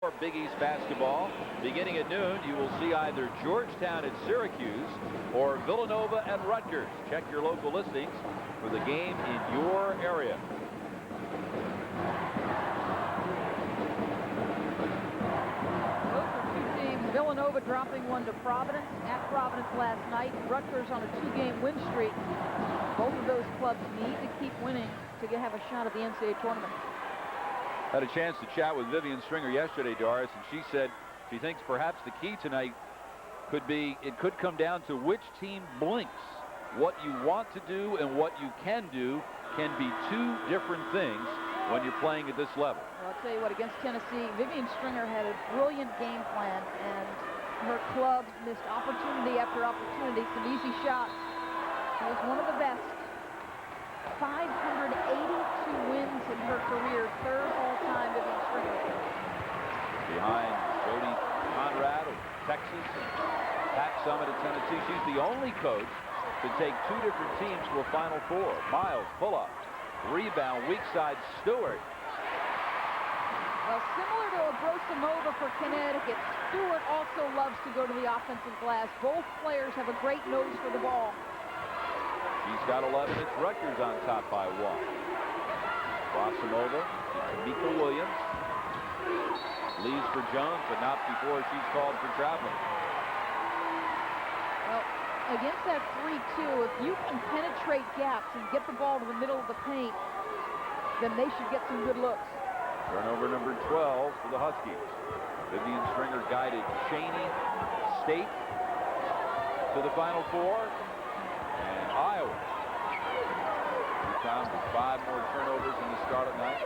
more Big East basketball. Beginning at noon, you will see either Georgetown at Syracuse or Villanova at Rutgers. Check your local listings for the game in your area. Those are two teams. Villanova dropping one to Providence at Providence last night. Rutgers on a 2-game win streak. Both of those clubs need to keep winning to have a shot at the NCAA tournament. Had a chance to chat with Vivian Stringer yesterday, Doris, and she said she thinks perhaps the key tonight could come down to which team blinks. What you want to do and what you can do can be two different things when you're playing at this level. Well, I'll tell you what, against Tennessee, Vivian Stringer had a brilliant game plan, and her club missed opportunity after opportunity, some easy shots. She was one of the best. 582 wins in her career, third all-time Vivian Stringer. Behind Jody Conrad of Texas and Pat Summitt of Tennessee, she's the only coach to take two different teams to a Final Four. Miles, pull-up, rebound, weak side, Stewart. Well, similar to Abrosimova for Connecticut, Stewart also loves to go to the offensive glass. Both players have a great nose for the ball. She's got 11. It's Rutgers on top by 1. Abrosimova to Mika Williams. Leaves for Jones, but not before she's called for traveling. Well, against that 3-2, if you can penetrate gaps and get the ball to the middle of the paint, then they should get some good looks. Turnover number 12 for the Huskies. Vivian Stringer guided Cheney State to the Final Four. And Iowa. UConn with 5 more turnovers in the Scarlet Knights.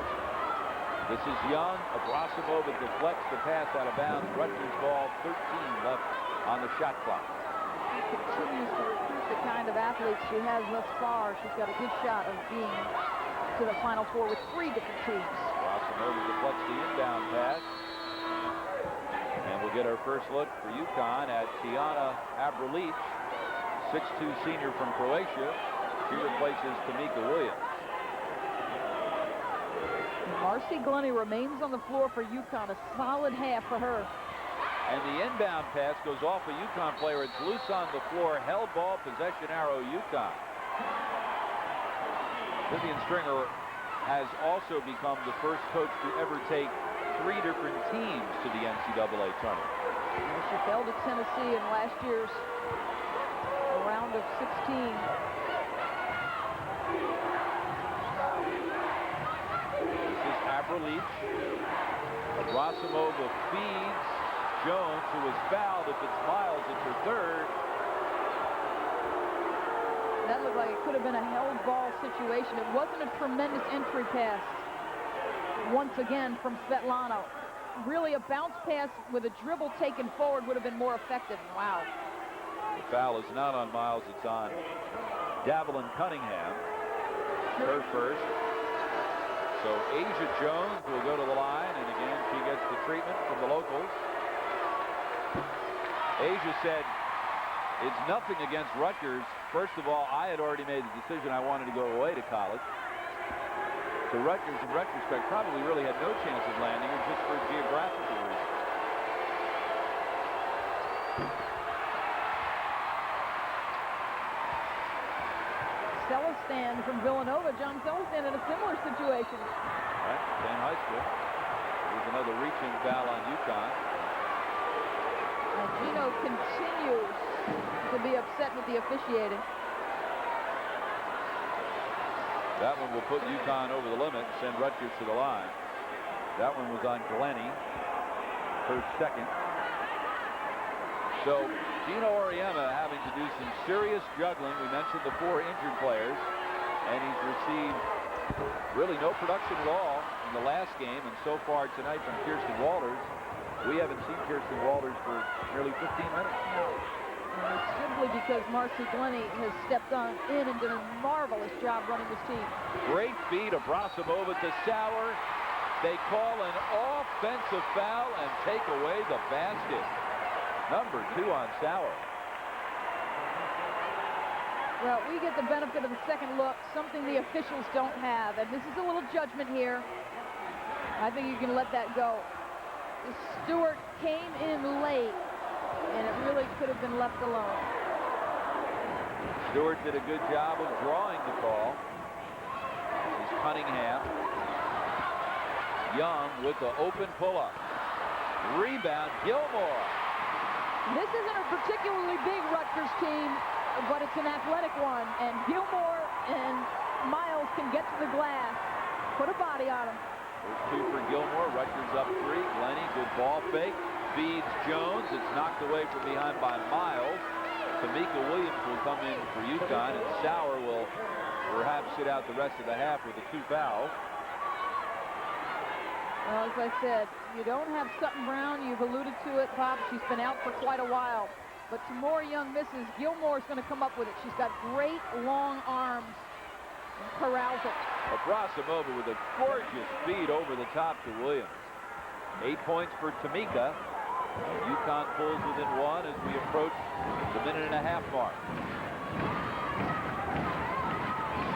This is Young. Abrosimova deflects the pass out of bounds. Rutgers ball, 13 left on the shot clock. She continues to recruit the kind of athletes she has thus far. She's got a good shot of being to the Final Four with 3 different teams. Abrosimova deflects the inbound pass. And we'll get our first look for UConn at Tiana Abralic. 6'2" senior from Croatia. She replaces Tamika Williams. Marcy Glennie remains on the floor for UConn. A solid half for her. And the inbound pass goes off a UConn player. It's loose on the floor. Held ball, possession arrow, UConn. Vivian Stringer has also become the first coach to ever take 3 different teams to the NCAA tournament. Well, she fell to Tennessee in last year's round of 16. This is Abralic. Abrosimova feeds Jones, who is fouled. If it's Miles, it's her third. That looked like it could have been a held ball situation. It wasn't a tremendous entry pass. Once again from Svetlana. Really a bounce pass with a dribble taken forward would have been more effective. Wow. The foul is not on Miles, it's on Davelin Cunningham. Her first. So Asia Jones will go to the line, and again she gets the treatment from the locals. Asia said, it's nothing against Rutgers. First of all, I had already made the decision I wanted to go away to college. So Rutgers, in retrospect, probably really had no chance of landing her just for geographical reasons. Celestin from Villanova. John Celestin in a similar situation. Right, same high school. There's another reaching foul on UConn. And Gino continues to be upset with the officiating. That one will put UConn over the limit, send Rutgers to the line. That one was on Glennie, her second. So Gino Auriemma having to do some serious juggling. We mentioned the 4 injured players, and he's received really no production at all in the last game, and so far tonight from Kirsten Walters. We haven't seen Kirsten Walters for nearly 15 minutes. No. And it's simply because Marcy Glennie has stepped in and done a marvelous job running this team. Great feed. Abrosimova to Sauer. They call an offensive foul and take away the basket. Number 2 on Sauer. Well, we get the benefit of the second look, something the officials don't have. And this is a little judgment here. I think you can let that go. Stewart came in late, and it really could have been left alone. Stewart did a good job of drawing the call. This is Cunningham. Young with the open pull-up. Rebound, Gilmore. This isn't a particularly big Rutgers team, but it's an athletic one, and Gilmore and Miles can get to the glass. Put a body on him. There's two for Gilmore. Rutgers up 3. Glenny, good ball fake. Feeds Jones. It's knocked away from behind by Miles. Tamika Williams will come in for UConn, and Sauer will perhaps sit out the rest of the half with the 2 fouls. Well, as I said, you don't have Sutton Brown. You've alluded to it, Bob. She's been out for quite a while. But to more young misses, Gilmore's going to come up with it. She's got great long arms and corrals it. Abrasimova with a gorgeous feed over the top to Williams. 8 points for Tamika. UConn pulls within 1 as we approach the minute-and-a-half mark.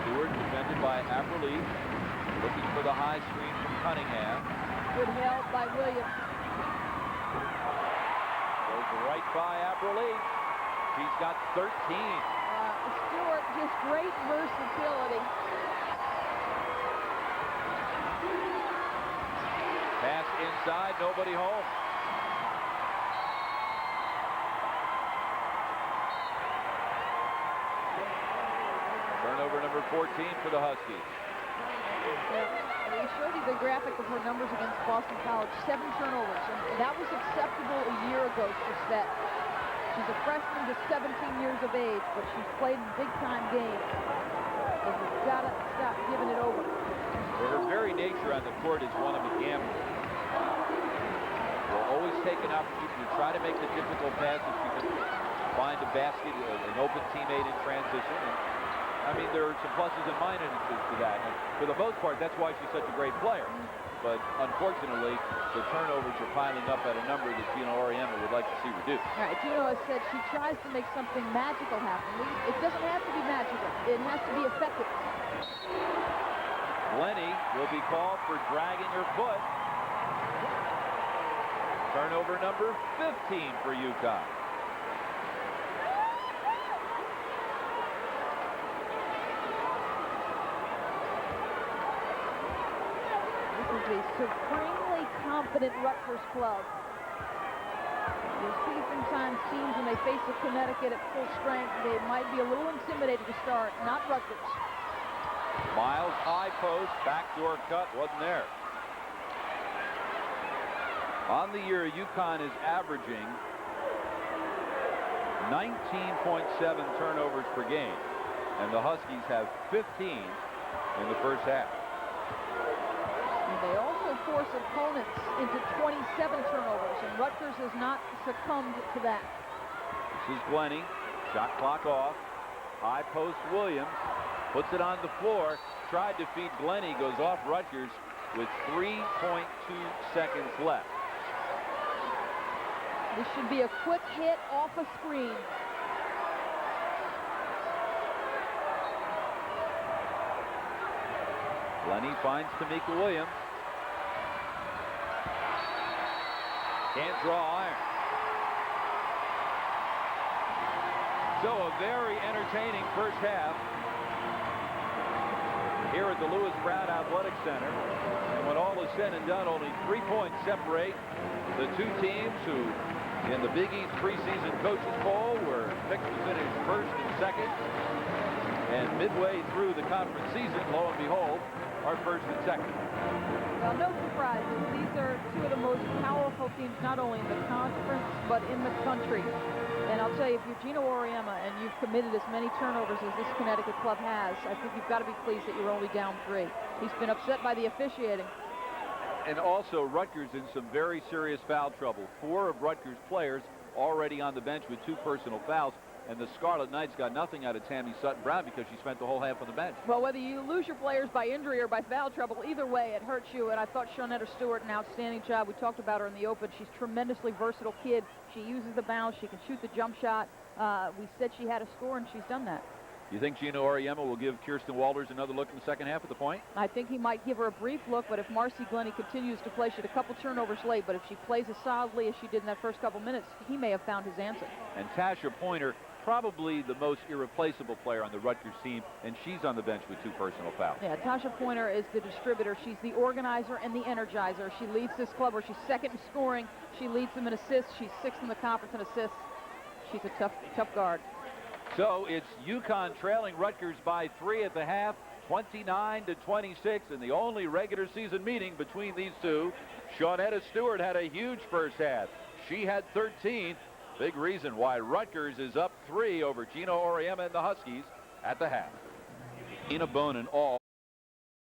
Stewart defended by Aberlee, looking for the high screen from Cunningham. Good help by Williams. Goes right by Aberlee. She's got 13. Stewart, just great versatility. Pass inside, nobody home. Turnover number 14 for the Huskies. We showed you the graphic of her numbers against Boston College. 7 turnovers, and that was acceptable a year ago for Svet. She's a freshman, just 17 years of age, but she's played in big-time games. So you've got to stop giving it over. Her very nature on the court is one of a gambler. Will always take an opportunity to try to make the difficult pass if she can find a basket, an open teammate in transition. And, I mean, there are some pluses and minuses to that. And for the most part, that's why she's such a great player. But unfortunately, the turnovers are piling up at a number that Gino Auriemma would like to see reduced. All right, Gino has said she tries to make something magical happen. It doesn't have to be magical. It has to be effective. Glenny will be called for dragging her foot. Turnover number 15 for UConn. A supremely confident Rutgers club. You see sometimes teams when they face a Connecticut at full strength, they might be a little intimidated to start. Not Rutgers. Miles, high post, backdoor cut, wasn't there. On the year, UConn is averaging 19.7 turnovers per game, and the Huskies have 15 in the first half. They also force opponents into 27 turnovers, and Rutgers has not succumbed to that. This is Glenny. Shot clock off. High post Williams. Puts it on the floor. Tried to feed Glenny. Goes off Rutgers with 3.2 seconds left. This should be a quick hit off a screen. Glenny finds Tamika Williams. Can't draw iron. So a very entertaining first half here at the Lewis Brown Athletic Center. And when all is said and done, only 3 points separate the two teams who in the Big East preseason coaches poll were picked to finish first and second. And midway through the conference season, lo and behold, are first and second. Well, no surprises. These are two of the most powerful teams, not only in the conference, but in the country. And I'll tell you, if you're Gino Auriemma and you've committed as many turnovers as this Connecticut club has, I think you've got to be pleased that you're only down 3. He's been upset by the officiating. And also, Rutgers in some very serious foul trouble. 4 of Rutgers players already on the bench with 2 personal fouls. And the Scarlet Knights got nothing out of Tammy Sutton Brown because she spent the whole half on the bench. Well, whether you lose your players by injury or by foul trouble, either way, it hurts you. And I thought Shawnetta Stewart, an outstanding job. We talked about her in the open. She's a tremendously versatile kid. She uses the bounce. She can shoot the jump shot. We said she had a score, and she's done that. You think Gina Auriemma will give Kirsten Walters another look in the second half at the point? I think he might give her a brief look, but if Marcy Glennie continues to play, she had a couple turnovers late, but if she plays as solidly as she did in that first couple minutes, he may have found his answer. And Tasha Pointer, probably the most irreplaceable player on the Rutgers team, and she's on the bench with 2 personal fouls. Yeah, Tasha Pointer is the distributor. She's the organizer and the energizer. She leads this club where she's second in scoring. She leads them in assists. She's 6th in the conference in assists. She's a tough guard. So it's UConn trailing Rutgers by 3 at the half, 29-26, in the only regular season meeting between these two. Shawnetta Stewart had a huge first half. She had 13. Big reason why Rutgers is up 3 over Gina Auriemma and the Huskies at the half. Ina Bonin all